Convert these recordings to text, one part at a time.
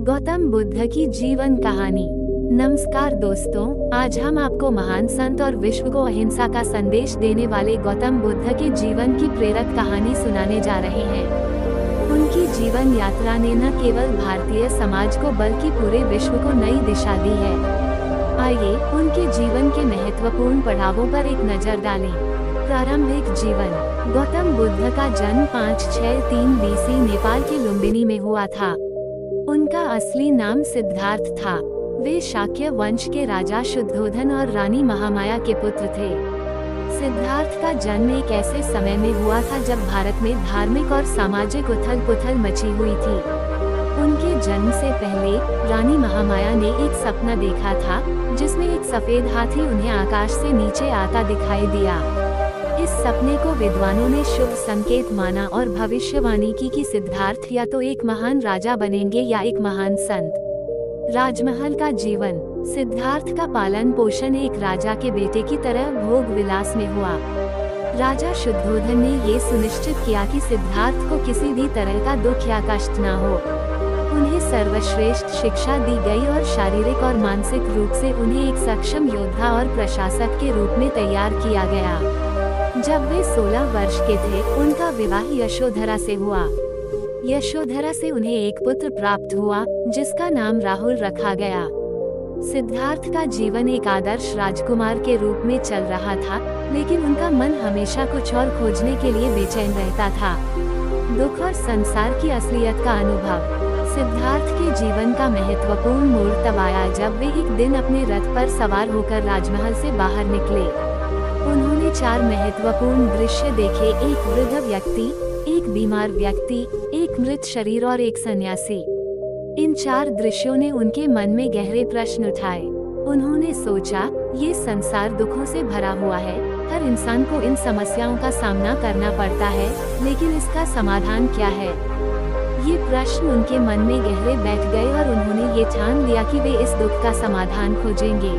गौतम बुद्ध की जीवन कहानी। नमस्कार दोस्तों, आज हम आपको महान संत और विश्व को अहिंसा का संदेश देने वाले गौतम बुद्ध के जीवन की प्रेरक कहानी सुनाने जा रहे हैं। उनकी जीवन यात्रा ने न केवल भारतीय समाज को बल्कि पूरे विश्व को नई दिशा दी है। आइए उनके जीवन के महत्वपूर्ण पड़ावों पर एक नजर डालें। प्रारंभिक जीवन। गौतम बुद्ध का जन्म 563 BC नेपाल के लुम्बिनी में हुआ था। उनका असली नाम सिद्धार्थ था। वे शाक्य वंश के राजा शुद्धोधन और रानी महामाया के पुत्र थे। सिद्धार्थ का जन्म एक ऐसे समय में हुआ था जब भारत में धार्मिक और सामाजिक उथल-पुथल मची हुई थी। उनके जन्म से पहले रानी महामाया ने एक सपना देखा था, जिसमें एक सफेद हाथी उन्हें आकाश से नीचे आता दिखाई दिया। इस सपने को विद्वानों ने शुभ संकेत माना और भविष्यवाणी की कि सिद्धार्थ या तो एक महान राजा बनेंगे या एक महान संत। राजमहल का जीवन। सिद्धार्थ का पालन पोषण एक राजा के बेटे की तरह भोग विलास में हुआ। राजा शुद्धोधन ने ये सुनिश्चित किया कि सिद्धार्थ को किसी भी तरह का दुख या कष्ट न हो। उन्हें सर्वश्रेष्ठ शिक्षा दी गई और शारीरिक और मानसिक रूप से उन्हें एक सक्षम योद्धा और प्रशासक के रूप में तैयार किया गया। जब वे 16 वर्ष के थे, उनका विवाह यशोधरा से हुआ। यशोधरा से उन्हें एक पुत्र प्राप्त हुआ, जिसका नाम राहुल रखा गया। सिद्धार्थ का जीवन एक आदर्श राजकुमार के रूप में चल रहा था, लेकिन उनका मन हमेशा कुछ और खोजने के लिए बेचैन रहता था। दुख और संसार की असलियत का अनुभव। सिद्धार्थ के जीवन का महत्वपूर्ण मोड़ तब आया जब वे एक दिन अपने रथ पर सवार होकर राजमहल से बाहर निकले। उन्होंने 4 महत्वपूर्ण दृश्य देखे: एक वृद्ध व्यक्ति, एक बीमार व्यक्ति, एक मृत शरीर और एक सन्यासी। इन 4 दृश्यों ने उनके मन में गहरे प्रश्न उठाए। उन्होंने सोचा, ये संसार दुखों से भरा हुआ है, हर इंसान को इन समस्याओं का सामना करना पड़ता है, लेकिन इसका समाधान क्या है? ये प्रश्न उनके मन में गहरे बैठ गए और उन्होंने ये ठान लिया कि वे इस दुख का समाधान खोजेंगे।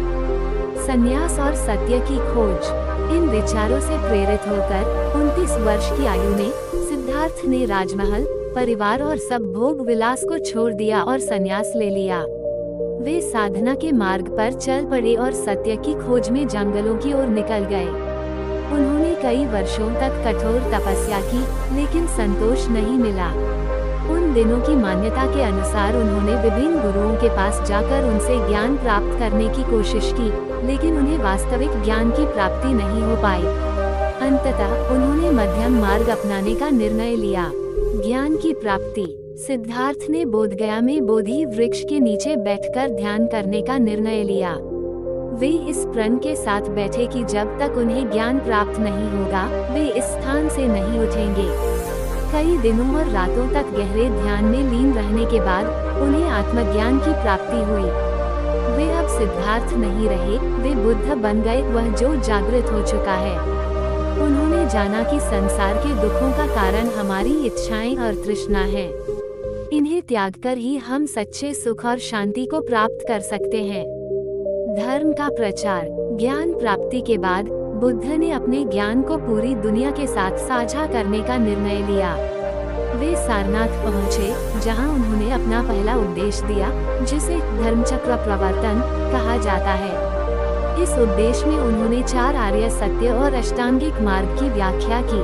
संन्यास और सत्य की खोज। इन विचारों से प्रेरित होकर 29 वर्ष की आयु में सिद्धार्थ ने राजमहल, परिवार और सब भोग विलास को छोड़ दिया और संन्यास ले लिया। वे साधना के मार्ग पर चल पड़े और सत्य की खोज में जंगलों की ओर निकल गए। उन्होंने कई वर्षों तक कठोर तपस्या की, लेकिन संतोष नहीं मिला। उन दिनों की मान्यता के अनुसार उन्होंने विभिन्न गुरुओं के पास जाकर उनसे ज्ञान प्राप्त करने की कोशिश की, लेकिन उन्हें वास्तविक ज्ञान की प्राप्ति नहीं हो पाई। अंततः उन्होंने मध्यम मार्ग अपनाने का निर्णय लिया। ज्ञान की प्राप्ति। सिद्धार्थ ने बोधगया में बोधि वृक्ष के नीचे बैठकर ध्यान करने का निर्णय लिया। वे इस प्रण के साथ बैठे कि जब तक उन्हें ज्ञान प्राप्त नहीं होगा, वे इस स्थान से नहीं उठेंगे। कई दिनों और रातों तक गहरे ध्यान में लीन रहने के बाद उन्हें आत्मज्ञान की प्राप्ति हुई। वे अब सिद्धार्थ नहीं रहे, वे बुद्ध बन गए, वह जो जागृत हो चुका है। उन्होंने जाना कि संसार के दुखों का कारण हमारी इच्छाएं और तृष्णा है। इन्हें त्याग कर ही हम सच्चे सुख और शांति को प्राप्त कर सकते हैं। धर्म का प्रचार। ज्ञान प्राप्ति के बाद बुद्ध ने अपने ज्ञान को पूरी दुनिया के साथ साझा करने का निर्णय लिया। वे सारनाथ पहुँचे, जहाँ उन्होंने अपना पहला उपदेश दिया, जिसे धर्मचक्र प्रवर्तन कहा जाता है। इस उपदेश में उन्होंने 4 आर्य सत्य और अष्टांगिक मार्ग की व्याख्या की।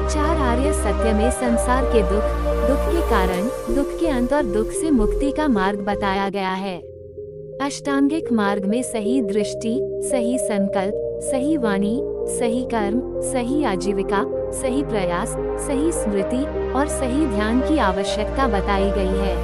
4 आर्य सत्य में संसार के दुख, दुख के कारण, दुख के अंत और दुख से मुक्ति का मार्ग बताया गया है। अष्टांगिक मार्ग में सही दृष्टि, सही संकल्प, सही वाणी, सही कर्म, सही आजीविका, सही प्रयास, सही स्मृति और सही ध्यान की आवश्यकता बताई गई है।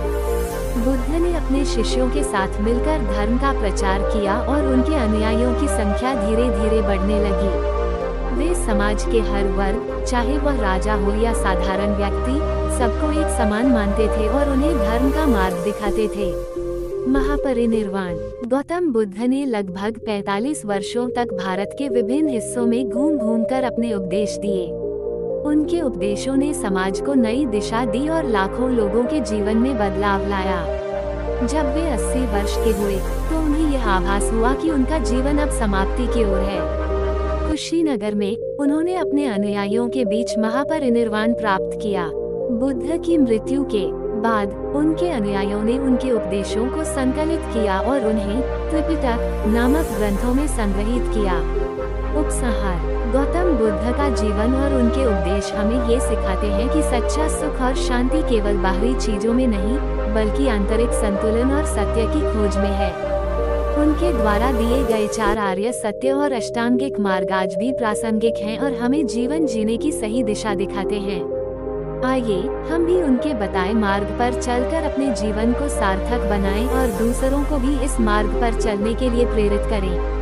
बुद्ध ने अपने शिष्यों के साथ मिलकर धर्म का प्रचार किया और उनके अनुयायियों की संख्या धीरे धीरे बढ़ने लगी। वे समाज के हर वर्ग, चाहे वह राजा हो या साधारण व्यक्ति, सबको एक समान मानते थे और उन्हें धर्म का मार्ग दिखाते थे। महापरिनिर्वाण। गौतम बुद्ध ने लगभग 45 वर्षों तक भारत के विभिन्न हिस्सों में घूम घूम कर अपने उपदेश दिए। उनके उपदेशों ने समाज को नई दिशा दी और लाखों लोगों के जीवन में बदलाव लाया। जब वे 80 वर्ष के हुए, तो उन्हें यह आभास हुआ कि उनका जीवन अब समाप्ति की ओर है। कुशीनगर में उन्होंने अपने अनुयायियों के बीच महापरिनिर्वाण प्राप्त किया। बुद्ध की मृत्यु के बाद उनके अनुयायियों ने उनके उपदेशों को संकलित किया और उन्हें त्रिपिटक नामक ग्रंथों में संग्रहित किया। उपसंहार: गौतम बुद्ध का जीवन और उनके उपदेश हमें ये सिखाते हैं कि सच्चा सुख और शांति केवल बाहरी चीजों में नहीं, बल्कि आंतरिक संतुलन और सत्य की खोज में है। उनके द्वारा दिए गए 4 आर्य सत्य और अष्टांगिक मार्ग आज भी प्रासंगिक हैं और हमें जीवन जीने की सही दिशा दिखाते हैं। आइए हम भी उनके बताए मार्ग पर चलकर अपने जीवन को सार्थक बनाएं और दूसरों को भी इस मार्ग पर चलने के लिए प्रेरित करें।